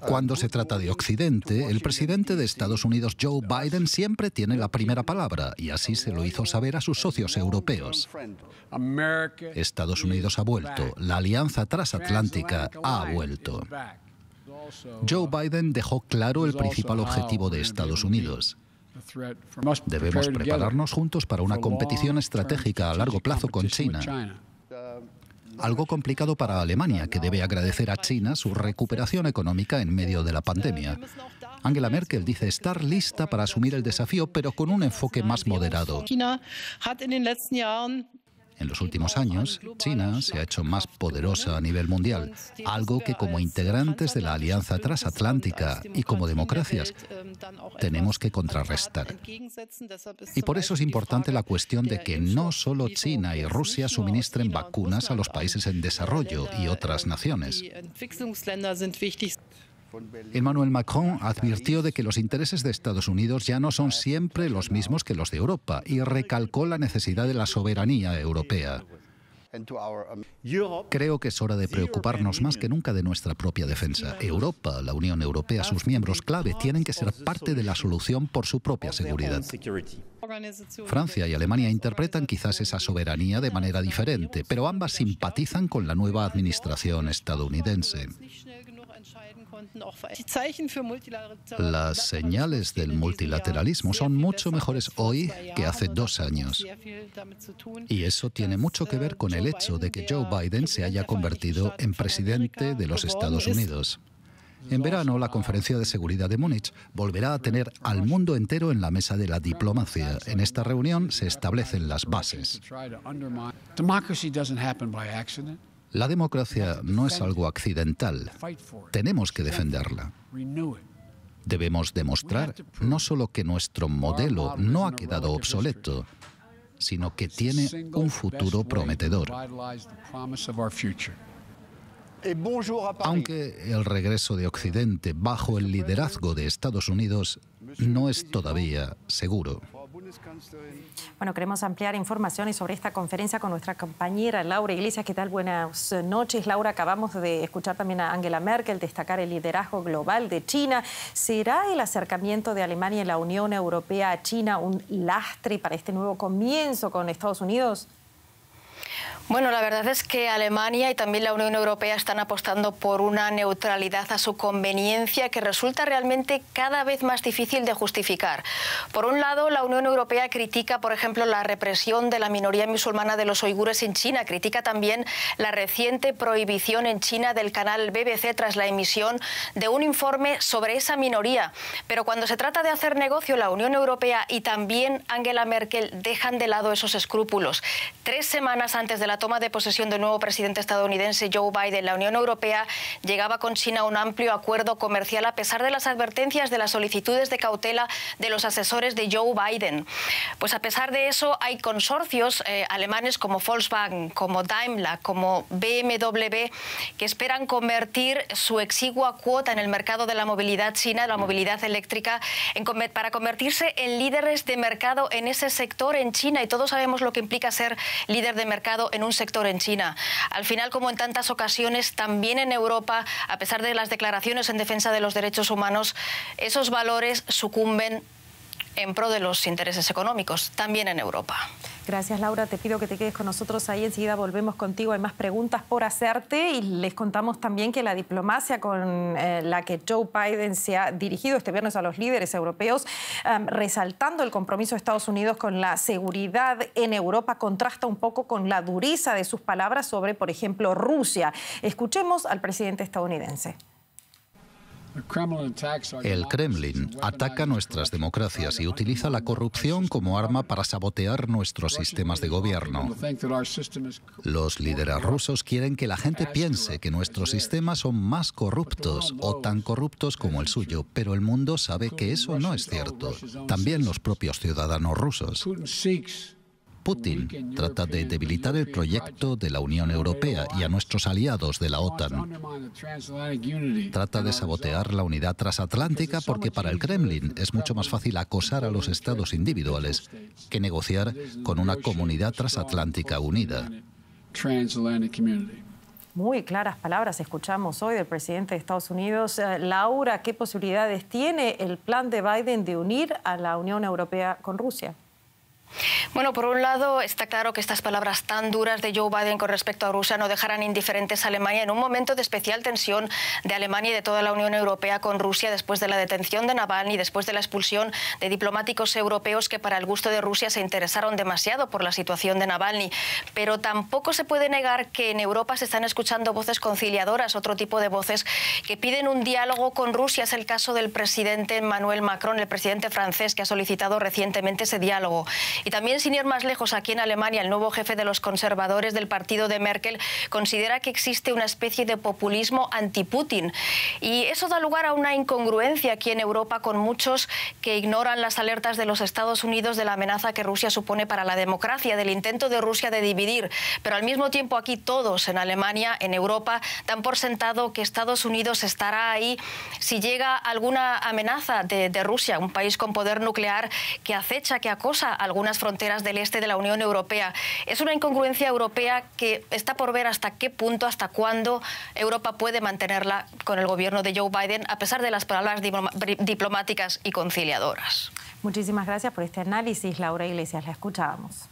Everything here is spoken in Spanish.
Cuando se trata de Occidente, el presidente de Estados Unidos, Joe Biden, siempre tiene la primera palabra, y así se lo hizo saber a sus socios europeos. Estados Unidos ha vuelto, la alianza transatlántica ha vuelto. Joe Biden dejó claro el principal objetivo de Estados Unidos. Debemos prepararnos juntos para una competición estratégica a largo plazo con China. Algo complicado para Alemania, que debe agradecer a China su recuperación económica en medio de la pandemia. Angela Merkel dice estar lista para asumir el desafío, pero con un enfoque más moderado. En los últimos años, China se ha hecho más poderosa a nivel mundial, algo que como integrantes de la Alianza Transatlántica y como democracias tenemos que contrarrestar. Y por eso es importante la cuestión de que no solo China y Rusia suministren vacunas a los países en desarrollo y otras naciones. Emmanuel Macron advirtió de que los intereses de Estados Unidos ya no son siempre los mismos que los de Europa y recalcó la necesidad de la soberanía europea. Creo que es hora de preocuparnos más que nunca de nuestra propia defensa. Europa, la Unión Europea, sus miembros clave tienen que ser parte de la solución por su propia seguridad. Francia y Alemania interpretan quizás esa soberanía de manera diferente, pero ambas simpatizan con la nueva administración estadounidense. Las señales del multilateralismo son mucho mejores hoy que hace 2 años. Y eso tiene mucho que ver con el hecho de que Joe Biden se haya convertido en presidente de los Estados Unidos. En verano, la Conferencia de Seguridad de Múnich volverá a tener al mundo entero en la mesa de la diplomacia. En esta reunión se establecen las bases. La democracia no es algo accidental. Tenemos que defenderla. Debemos demostrar no solo que nuestro modelo no ha quedado obsoleto, sino que tiene un futuro prometedor. Aunque el regreso de Occidente bajo el liderazgo de Estados Unidos no es todavía seguro. Bueno, queremos ampliar informaciones sobre esta conferencia con nuestra compañera Laura Iglesias. ¿Qué tal? Buenas noches, Laura. Acabamos de escuchar también a Angela Merkel destacar el liderazgo global de China. ¿Será el acercamiento de Alemania y la Unión Europea a China un lastre para este nuevo comienzo con Estados Unidos? Bueno, la verdad es que Alemania y también la Unión Europea están apostando por una neutralidad a su conveniencia que resulta realmente cada vez más difícil de justificar. Por un lado, la Unión Europea critica, por ejemplo, la represión de la minoría musulmana de los uigures en China. Critica también la reciente prohibición en China del canal BBC tras la emisión de un informe sobre esa minoría. Pero cuando se trata de hacer negocio, la Unión Europea y también Angela Merkel dejan de lado esos escrúpulos. 3 semanas antes de la toma de posesión del nuevo presidente estadounidense Joe Biden, la Unión Europea llegaba con China a un amplio acuerdo comercial a pesar de las advertencias de las solicitudes de cautela de los asesores de Joe Biden. Pues a pesar de eso hay consorcios alemanes como Volkswagen, como Daimler, como BMW que esperan convertir su exigua cuota en el mercado de la movilidad china, la movilidad eléctrica, para convertirse en líderes de mercado en ese sector en China, y todos sabemos lo que implica ser líder de mercado en un sector en China. Al final, como en tantas ocasiones, también en Europa, a pesar de las declaraciones en defensa de los derechos humanos, esos valores sucumben en pro de los intereses económicos, también en Europa. Gracias, Laura. Te pido que te quedes con nosotros ahí. Enseguida volvemos contigo. Hay más preguntas por hacerte y les contamos también que la diplomacia con la que Joe Biden se ha dirigido este viernes a los líderes europeos, resaltando el compromiso de Estados Unidos con la seguridad en Europa, contrasta un poco con la dureza de sus palabras sobre, por ejemplo, Rusia. Escuchemos al presidente estadounidense. El Kremlin ataca nuestras democracias y utiliza la corrupción como arma para sabotear nuestros sistemas de gobierno. Los líderes rusos quieren que la gente piense que nuestros sistemas son más corruptos o tan corruptos como el suyo, pero el mundo sabe que eso no es cierto. También los propios ciudadanos rusos. Putin trata de debilitar el proyecto de la Unión Europea y a nuestros aliados de la OTAN. Trata de sabotear la unidad transatlántica porque para el Kremlin es mucho más fácil acosar a los estados individuales que negociar con una comunidad transatlántica unida. Muy claras palabras escuchamos hoy del presidente de Estados Unidos. Laura, ¿qué posibilidades tiene el plan de Biden de unir a la Unión Europea con Rusia? Bueno, por un lado, está claro que estas palabras tan duras de Joe Biden con respecto a Rusia no dejarán indiferentes a Alemania en un momento de especial tensión de Alemania y de toda la Unión Europea con Rusia después de la detención de Navalny, después de la expulsión de diplomáticos europeos que para el gusto de Rusia se interesaron demasiado por la situación de Navalny. Pero tampoco se puede negar que en Europa se están escuchando voces conciliadoras, otro tipo de voces que piden un diálogo con Rusia. Es el caso del presidente Emmanuel Macron, el presidente francés, que ha solicitado recientemente ese diálogo. Y también, sin ir más lejos, aquí en Alemania, el nuevo jefe de los conservadores del partido de Merkel considera que existe una especie de populismo anti-Putin. Y eso da lugar a una incongruencia aquí en Europa, con muchos que ignoran las alertas de los Estados Unidos de la amenaza que Rusia supone para la democracia, del intento de Rusia de dividir. Pero al mismo tiempo aquí todos en Alemania, en Europa, dan por sentado que Estados Unidos estará ahí si llega alguna amenaza de Rusia, un país con poder nuclear que acecha, que acosa algunas fronteras del este de la Unión Europea. Es una incongruencia europea que está por ver hasta qué punto, hasta cuándo Europa puede mantenerla con el gobierno de Joe Biden, a pesar de las palabras diplomáticas y conciliadoras. Muchísimas gracias por este análisis, Laura Iglesias. La escuchábamos.